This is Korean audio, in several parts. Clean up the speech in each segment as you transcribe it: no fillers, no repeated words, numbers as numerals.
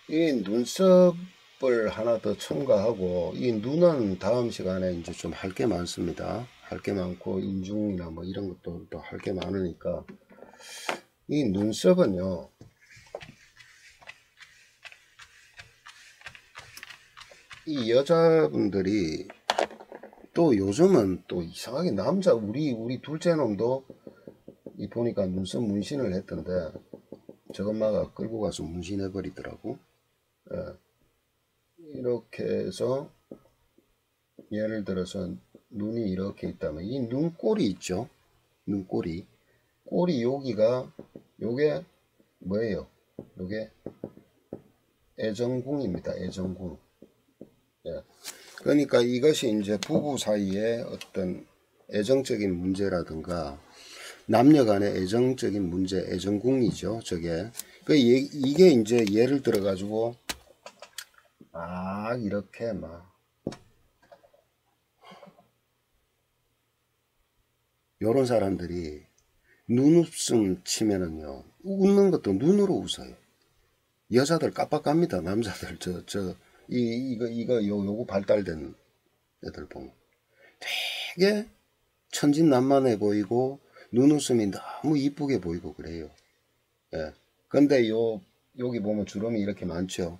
이 눈썹을 하나 더 첨가하고, 이 눈은 다음 시간에 이제 좀 할 게 많습니다. 할 게 많고 인중이나 뭐 이런 것도 또 할 게 많으니까, 이 눈썹은요, 이 여자분들이 또 요즘은 또 이상하게 남자 우리 둘째 놈도 이 보니까 눈썹 문신을 했던데, 저엄마가 끌고 가서 문신해 버리더라고. 예. 이렇게 해서 예를 들어서 눈이 이렇게 있다면 이 눈꼬리 있죠, 눈꼬리, 꼬리 여기가 요게 뭐예요? 요게 애정궁입니다. 애정궁. 예. 그러니까 이것이 이제 부부 사이에 어떤 애정적인 문제라든가 남녀 간의 애정적인 문제, 애정궁이죠. 저게. 이게 이제 예를 들어 가지고 이렇게 막 요런 사람들이 눈웃음 치면은요, 웃는 것도 눈으로 웃어요. 여자들 깜빡합니다. 남자들 요거 발달된 애들 보면 되게 천진난만해 보이고 눈웃음이 너무 이쁘게 보이고 그래요. 예. 근데 여기 보면 주름이 이렇게 많죠.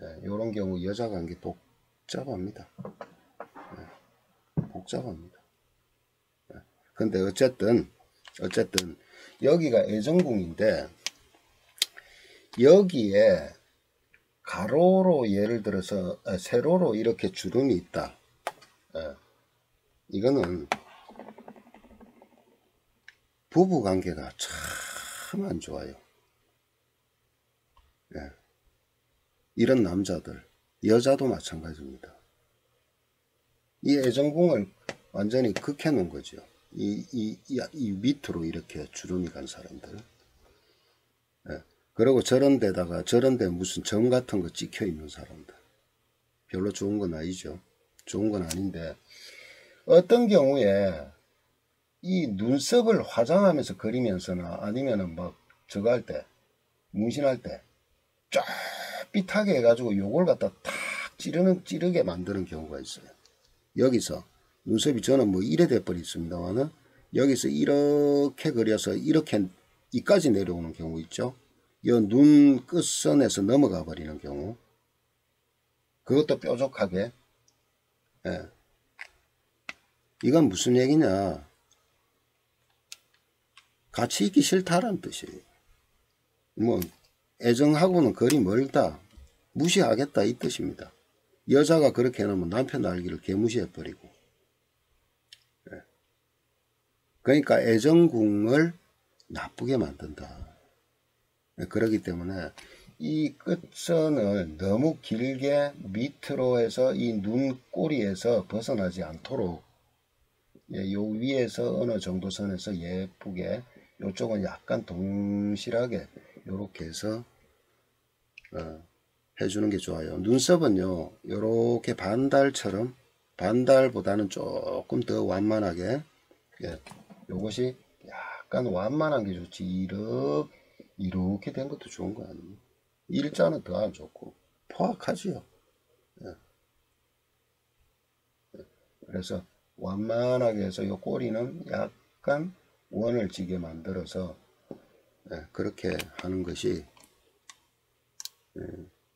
예. 요런 경우 여자 관계 복잡합니다. 예. 복잡합니다. 예. 근데 어쨌든 여기가 애정궁인데, 여기에 가로로 예를 들어서 세로로 이렇게 주름이 있다. 예. 이거는 부부 관계가 참 안 좋아요. 예. 이런 남자들, 여자도 마찬가지입니다. 이 애정궁을 완전히 극해 놓은 거죠. 이 밑으로 이렇게 주름이 간 사람들. 예. 그리고 저런 데 무슨 점 같은 거 찍혀 있는 사람들. 별로 좋은 건 아니죠. 좋은 건 아닌데, 어떤 경우에 이 눈썹을 화장하면서 그리면서나 아니면은 막 저거 할 때, 문신할 때 쫙빗하게 해가지고 요걸 갖다 탁 찌르게 만드는 경우가 있어요. 여기서 눈썹이 저는 뭐 이래 돼버리 있습니다만은, 여기서 이렇게 그려서 이렇게 이까지 내려오는 경우 있죠. 이 눈 끝선에서 넘어가 버리는 경우, 그것도 뾰족하게. 예. 이건 무슨 얘기냐, 같이 있기 싫다라는 뜻이에요. 뭐 애정하고는 거리 멀다, 무시하겠다 이 뜻입니다. 여자가 그렇게 해놓으면 남편 알기를 개무시해버리고. 예. 그러니까 애정궁을 나쁘게 만든다. 예. 그렇기 때문에 이 끝선을 너무 길게 밑으로 해서 이 눈꼬리에서 벗어나지 않도록, 예, 요 위에서 어느 정도 선에서 예쁘게, 요쪽은 약간 동실하게 요렇게 해서 해주는 게 좋아요. 눈썹은요, 요렇게 반달처럼, 반달보다는 조금 더 완만하게, 예, 요것이 약간 완만한 게 좋지, 이렇게 된 것도 좋은 거 아니에요. 일자는 더 안 좋고 포악하지요. 예. 그래서 완만하게 해서 요 꼬리는 약간 원을 지게 만들어서, 예, 그렇게 하는 것이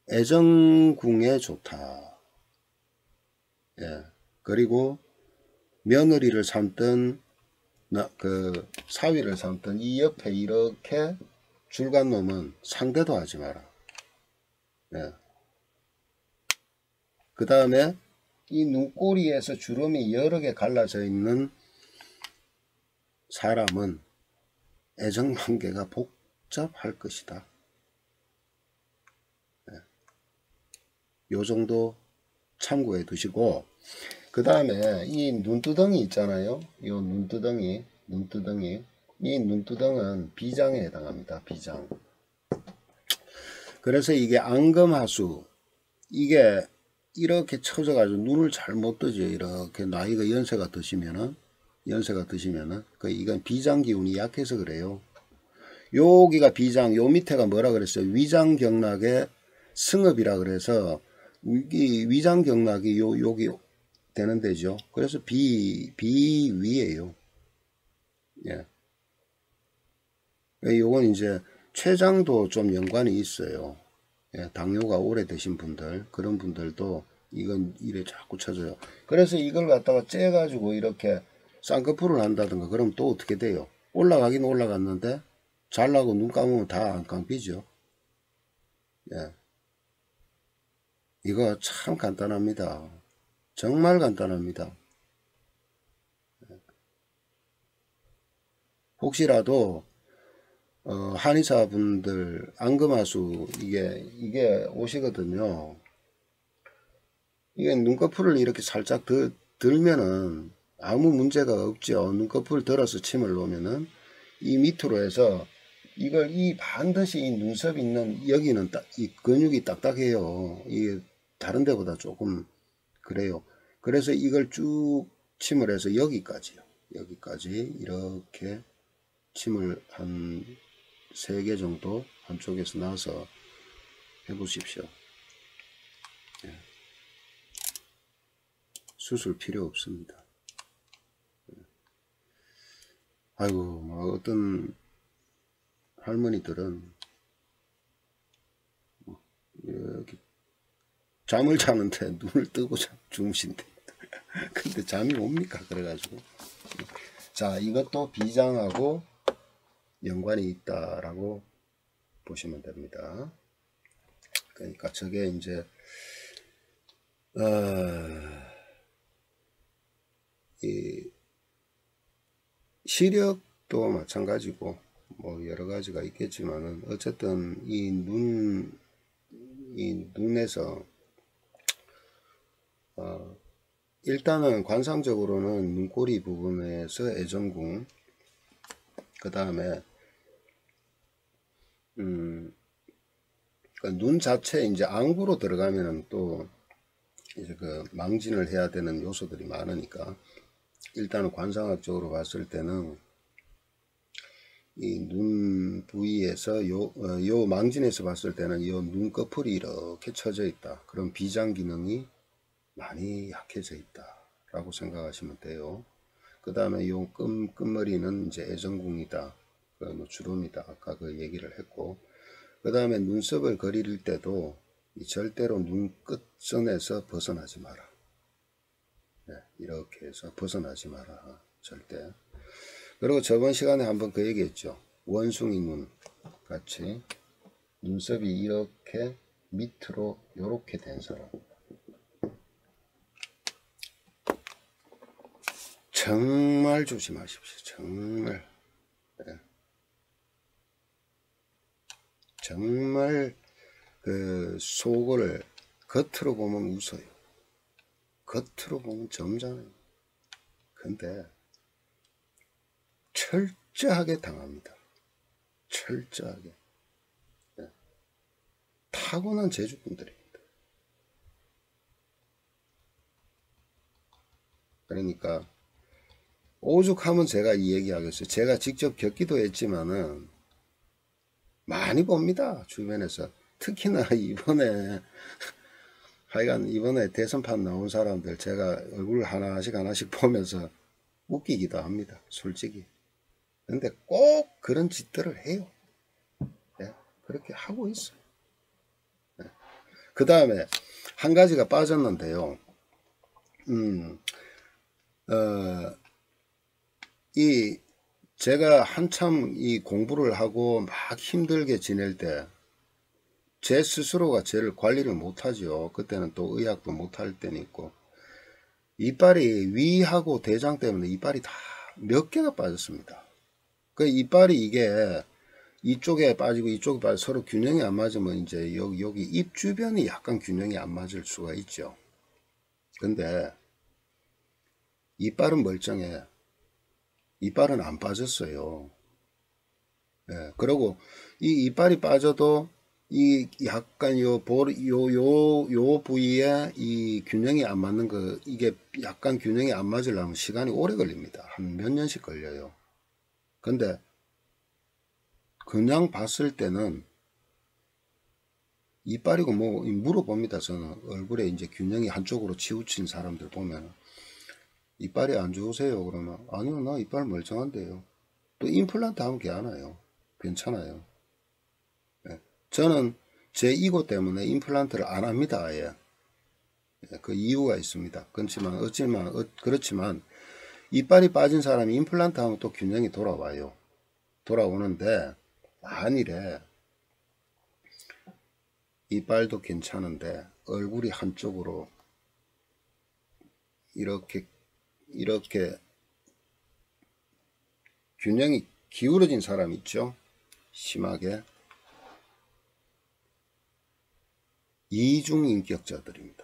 애정궁에 좋다. 예. 그리고 며느리를 삼든 그 사위를 삼든 이 옆에 이렇게 줄간 놈은 상대도 하지 마라. 예. 그 다음에 이 눈꼬리에서 주름이 여러 개 갈라져 있는 사람은 애정관계가 복잡할 것이다. 예. 요 정도 참고해 두시고, 그 다음에 이 눈두덩이 있잖아요. 이 눈두덩이, 이 눈두덩은 비장에 해당합니다. 비장. 그래서 이게 안검하수, 이게 이렇게 쳐져 가지고 눈을 잘 못 뜨죠. 이렇게 연세가 드시면은 그 이건 비장 기운이 약해서 그래요. 여기가 비장, 요 밑에가 뭐라 그랬어요? 위장경락의 승업이라 그래서 이 위장경락이 여기 되는 데죠. 그래서 비위예요. 예. 요건 이제 췌장도 좀 연관이 있어요. 예, 당뇨가 오래되신 분들, 그런 분들도 이건 이래 자꾸 쳐져요. 그래서 이걸 갖다가 째가지고 이렇게 쌍꺼풀을 한다든가 그러면 또 어떻게 돼요? 올라가긴 올라갔는데 잘나고 눈 감으면 다 안 감기죠. 예. 이거 참 간단합니다. 정말 간단합니다. 혹시라도 한의사분들 안검하수 이게 오시거든요. 이게 눈꺼풀을 이렇게 살짝 들면은 아무 문제가 없죠. 눈꺼풀 들어서 침을 놓으면은 이 밑으로 해서 이걸 반드시 이 눈썹 있는 여기는 이 근육이 딱딱해요. 이게 다른 데보다 조금 그래요. 그래서 이걸 쭉 침을 해서 여기까지요. 여기까지 이렇게 침을 한 3개 정도 한쪽에서 놔서 해보십시오. 예. 수술 필요 없습니다. 예. 아이고, 뭐 어떤 할머니들은 이렇게 잠을 자는데 눈을 뜨고 주무신대. 근데 잠이 옵니까? 그래가지고. 자, 이것도 비장하고 연관이 있다라고 보시면 됩니다. 그러니까 저게 이제 이 시력도 마찬가지고 뭐 여러 가지가 있겠지만은 어쨌든 이 눈에서 일단은 관상적으로는 눈꼬리 부분에서 애정궁, 그 다음에 눈 자체 이제 안구로 들어가면은 또 이제 그 망진을 해야 되는 요소들이 많으니까 일단은 관상학적으로 봤을 때는 이 눈 부위에서 요 망진에서 봤을 때는 요 눈꺼풀이 이렇게 쳐져 있다. 그럼 비장 기능이 많이 약해져 있다 라고 생각하시면 돼요. 그 다음에 요 끝머리는 이제 애정궁이다. 뭐 주름이다. 아까 그 얘기를 했고, 그 다음에 눈썹을 그릴 때도 절대로 눈 끝선에서 벗어나지 마라. 네, 이렇게 해서 벗어나지 마라. 절대. 그리고 저번 시간에 한번 그 얘기했죠. 원숭이 눈 같이 눈썹이 이렇게 밑으로 이렇게 된 사람, 정말 조심하십시오. 정말. 네. 정말 그 속을 겉으로 보면 웃어요. 겉으로 보면 점잖아요. 근데 철저하게 당합니다. 철저하게. 네. 타고난 재주꾼들입니다. 그러니까 오죽하면 제가 이 얘기하겠어요. 제가 직접 겪기도 했지만은 많이 봅니다. 주변에서. 특히나 이번에 하여간 이번에 대선판 나온 사람들 제가 얼굴 하나씩 보면서 웃기기도 합니다. 솔직히. 근데 꼭 그런 짓들을 해요. 네, 그렇게 하고 있어요. 네. 그 다음에 한 가지가 빠졌는데요. 제가 한참 이 공부를 하고 막 힘들게 지낼 때 제 스스로가 저를 관리를 못하죠. 그때는 또 의학도 못할 때는 있고, 이빨이 위하고 대장 때문에 이빨이 다 몇 개가 빠졌습니다. 그 이빨이 이게 이쪽에 빠지고 이쪽에 빠지고 서로 균형이 안 맞으면 이제 여기 입 주변이 약간 균형이 안 맞을 수가 있죠. 근데 이빨은 멀쩡해. 이빨은 안 빠졌어요. 예, 그리고 이 이빨이 빠져도 이 약간 요 부위에 이 균형이 안 맞는 거, 이게 약간 균형이 안 맞으려면 시간이 오래 걸립니다. 한 몇 년씩 걸려요. 근데 그냥 봤을 때는 이빨이고 뭐 물어봅니다. 저는 얼굴에 이제 균형이 한쪽으로 치우친 사람들 보면 이빨이 안 좋으세요? 그러면 아니요, 나 이빨 멀쩡한데요. 또 임플란트 하면 괜찮아요. 괜찮아요. 예. 저는 제 이고 때문에 임플란트를 안 합니다. 아예. 예. 그 이유가 있습니다. 그렇지만 이빨이 빠진 사람이 임플란트 하면 또 균형이 돌아와요. 돌아오는데 만일에 이빨도 괜찮은데 얼굴이 한쪽으로 이렇게 균형이 기울어진 사람 있죠? 심하게. 이중인격자들입니다.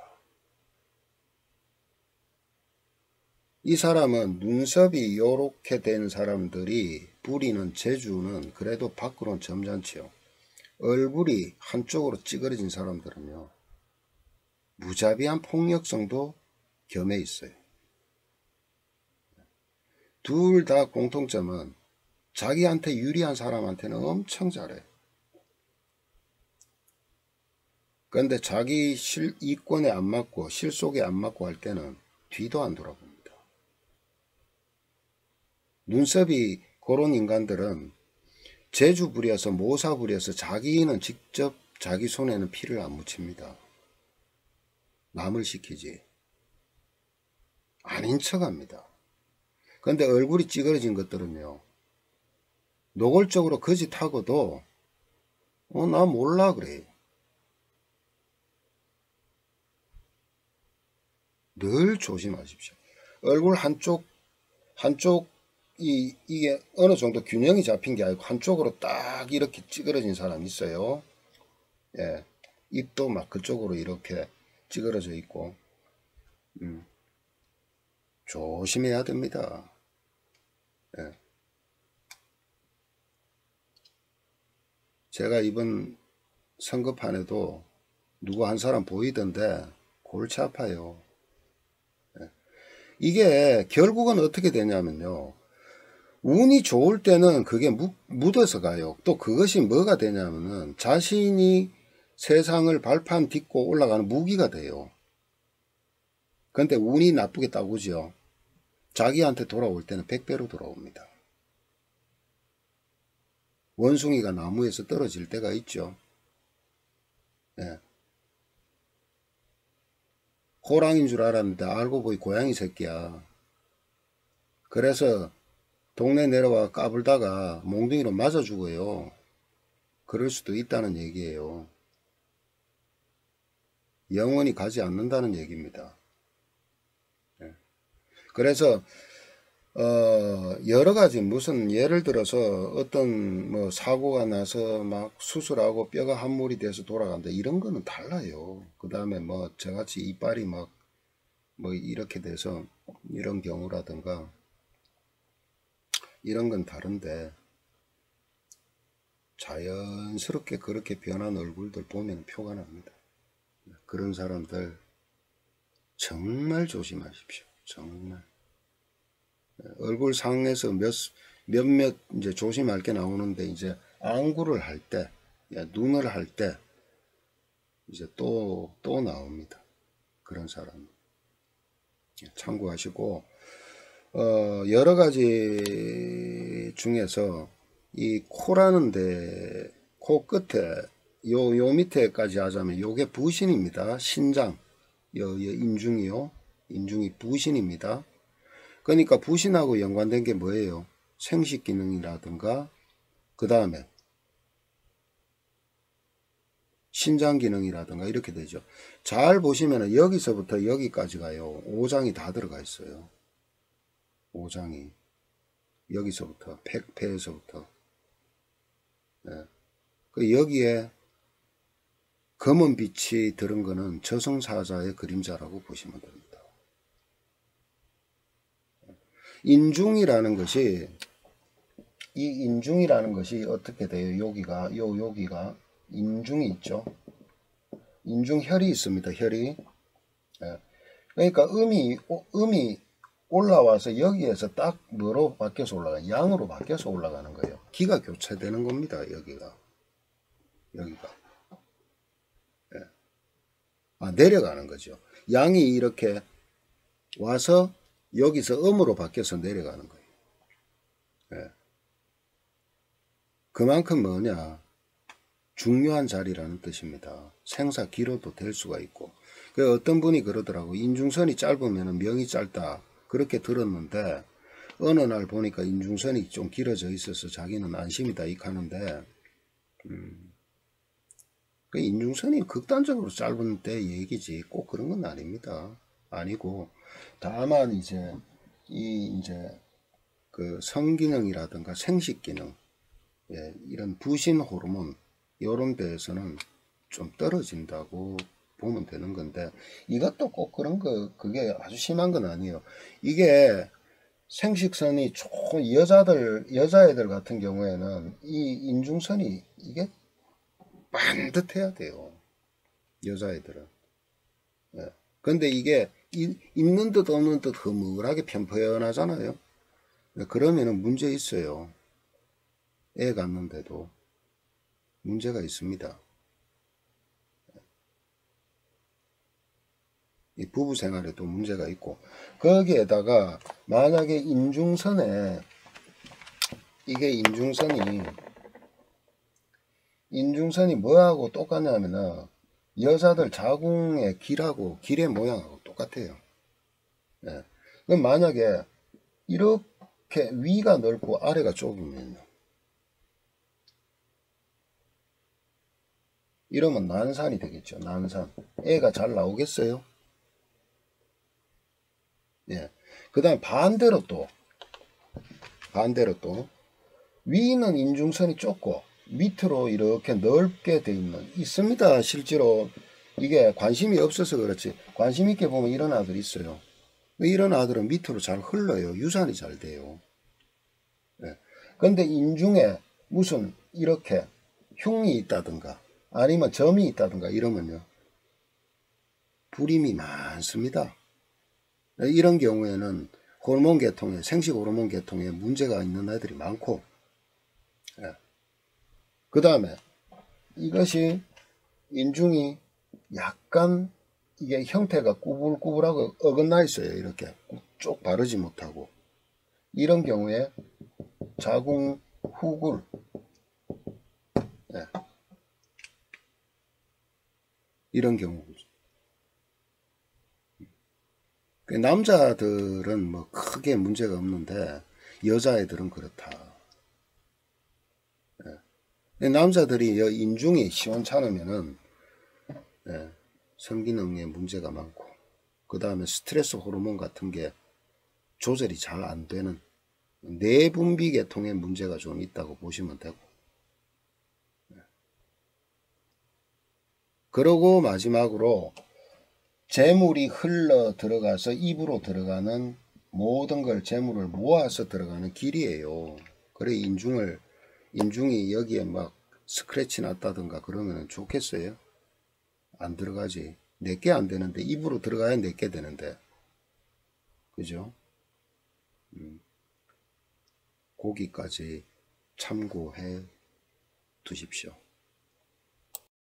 이 사람은 눈썹이 요렇게 된 사람들이 부리는 재주는 그래도 밖으로는 점잖지요. 얼굴이 한쪽으로 찌그러진 사람들은요, 무자비한 폭력성도 겸해 있어요. 둘 다 공통점은 자기한테 유리한 사람한테는 엄청 잘해. 그런데 자기 이권에 안 맞고 실속에 안 맞고 할 때는 뒤도 안 돌아봅니다. 눈썹이 그런 인간들은 재주 부려서 모사 부려서 자기는 직접 자기 손에는 피를 안 묻힙니다. 남을 시키지. 아닌 척합니다. 그런데 얼굴이 찌그러진 것들은요, 노골적으로 거짓하고도 나 몰라 그래. 늘 조심하십시오. 얼굴 이게 어느 정도 균형이 잡힌 게 아니고 한쪽으로 딱 이렇게 찌그러진 사람이 있어요. 예, 입도 막 그쪽으로 이렇게 찌그러져 있고, 조심해야 됩니다. 예. 제가 이번 선거판에도 누구 한 사람 보이던데 골치 아파요. 예. 이게 결국은 어떻게 되냐면요, 운이 좋을 때는 그게 묻어서 가요. 또 그것이 뭐가 되냐면은 자신이 세상을 발판 딛고 올라가는 무기가 돼요. 그런데 운이 나쁘게 따구죠. 자기한테 돌아올 때는 100배로 돌아옵니다. 원숭이가 나무에서 떨어질 때가 있죠. 예. 호랑이인 줄 알았는데 알고 보니 고양이 새끼야. 그래서 동네 내려와 까불다가 몽둥이로 맞아 죽어요. 그럴 수도 있다는 얘기예요. 영원히 가지 않는다는 얘기입니다. 예. 그래서 여러 가지 무슨 예를 들어서 어떤 뭐 사고가 나서 막 수술하고 뼈가 함몰이 돼서 돌아간다, 이런 거는 달라요. 그 다음에 뭐 저같이 이빨이 막 뭐 이렇게 돼서 이런 경우라든가 이런 건 다른데, 자연스럽게 그렇게 변한 얼굴들 보면 표가 납니다. 그런 사람들 정말 조심하십시오. 정말. 얼굴 상에서 몇몇 이제 조심할 게 나오는데, 이제 안구를 할 때, 눈을 할 때 이제 또 나옵니다. 그런 사람 참고하시고, 여러 가지 중에서 이 코라는데, 코 끝에 요 밑에까지 하자면 요게 부신입니다. 신장, 인중이요. 인중이 부신입니다. 그러니까 부신하고 연관된 게 뭐예요? 생식 기능이라든가, 그 다음에 신장 기능이라든가 이렇게 되죠. 잘 보시면 여기서부터 여기까지 가요. 5장이 다 들어가 있어요. 5장이 여기서부터 폐에서부터. 네. 그 여기에 검은 빛이 들은 거는 저승사자의 그림자라고 보시면 됩니다. 인중이라는 것이, 이 인중이라는 것이 어떻게 돼요? 여기가 인중이 있죠. 인중혈이 있습니다. 혈이. 예. 그러니까 음이 올라와서 여기에서 딱 뭐로 바뀌어서 양으로 바뀌어서 올라가는 거예요. 기가 교체되는 겁니다. 여기가. 예. 내려가는 거죠. 양이 이렇게 와서 여기서 음으로 바뀌어서 내려가는 거예요. 예. 그만큼 뭐냐, 중요한 자리라는 뜻입니다. 생사 기로도 될 수가 있고. 그 어떤 분이 그러더라고. 인중선이 짧으면 명이 짧다. 그렇게 들었는데 어느 날 보니까 인중선이 좀 길어져 있어서 자기는 안심이다 이카는데 그 인중선이 극단적으로 짧은 때 얘기지 꼭 그런 건 아닙니다. 아니고 다만 이제 그 성기능이라든가 생식기능, 예, 이런 부신 호르몬 이런 데에서는 좀 떨어진다고 보면 되는 건데, 이것도 꼭 그런 거 그게 아주 심한 건 아니에요. 이게 생식선이 조금 여자애들 같은 경우에는 이 인중선이 이게 반듯해야 돼요. 여자애들은. 예. 근데 이게 있는 듯 없는 듯 흐물하게 편편하잖아요. 그러면은 문제 있어요. 애 갖는데도 문제가 있습니다. 이 부부 생활에도 문제가 있고, 거기에다가 만약에 인중선에 이게 인중선이 뭐하고 똑같냐면은 여자들 자궁의 길의 모양하고 똑같아요. 예. 그럼 만약에 이렇게 위가 넓고 아래가 좁으면요, 이러면 난산이 되겠죠. 난산. 애가 잘 나오겠어요? 예. 그 다음에 반대로 또 위는 인중선이 좁고 밑으로 이렇게 넓게 돼 있습니다. 실제로 이게 관심이 없어서 그렇지 관심 있게 보면 이런 아들이 있어요. 이런 아들은 밑으로 잘 흘러요. 유산이 잘 돼요. 예. 근데 인중에 무슨 이렇게 흉이 있다든가 아니면 점이 있다든가 이러면요, 불임이 많습니다. 이런 경우에는 생식 호르몬 계통에 문제가 있는 애들이 많고, 예. 그 다음에 이것이 인중이 약간 이게 형태가 꾸불꾸불하고 어긋나 있어요. 이렇게 쭉 바르지 못하고. 이런 경우에 자궁 후굴, 예. 이런 경우. 남자들은 뭐 크게 문제가 없는데 여자애들은 그렇다. 예. 남자들이 인중이 시원찮으면은, 예, 성기능에 문제가 많고, 그 다음에 스트레스 호르몬 같은 게 조절이 잘 안 되는 내분비 계통에 문제가 좀 있다고 보시면 되고, 그러고 마지막으로 재물이 흘러 들어가서 입으로 들어가는 모든 걸 재물을 모아서 들어가는 길이에요. 그래 인중이 여기에 막 스크래치 났다든가 그러면 좋겠어요? 안 들어가지. 내게 안 되는데 입으로 들어가야 내게 되는데, 그죠? 거기까지 참고해 두십시오.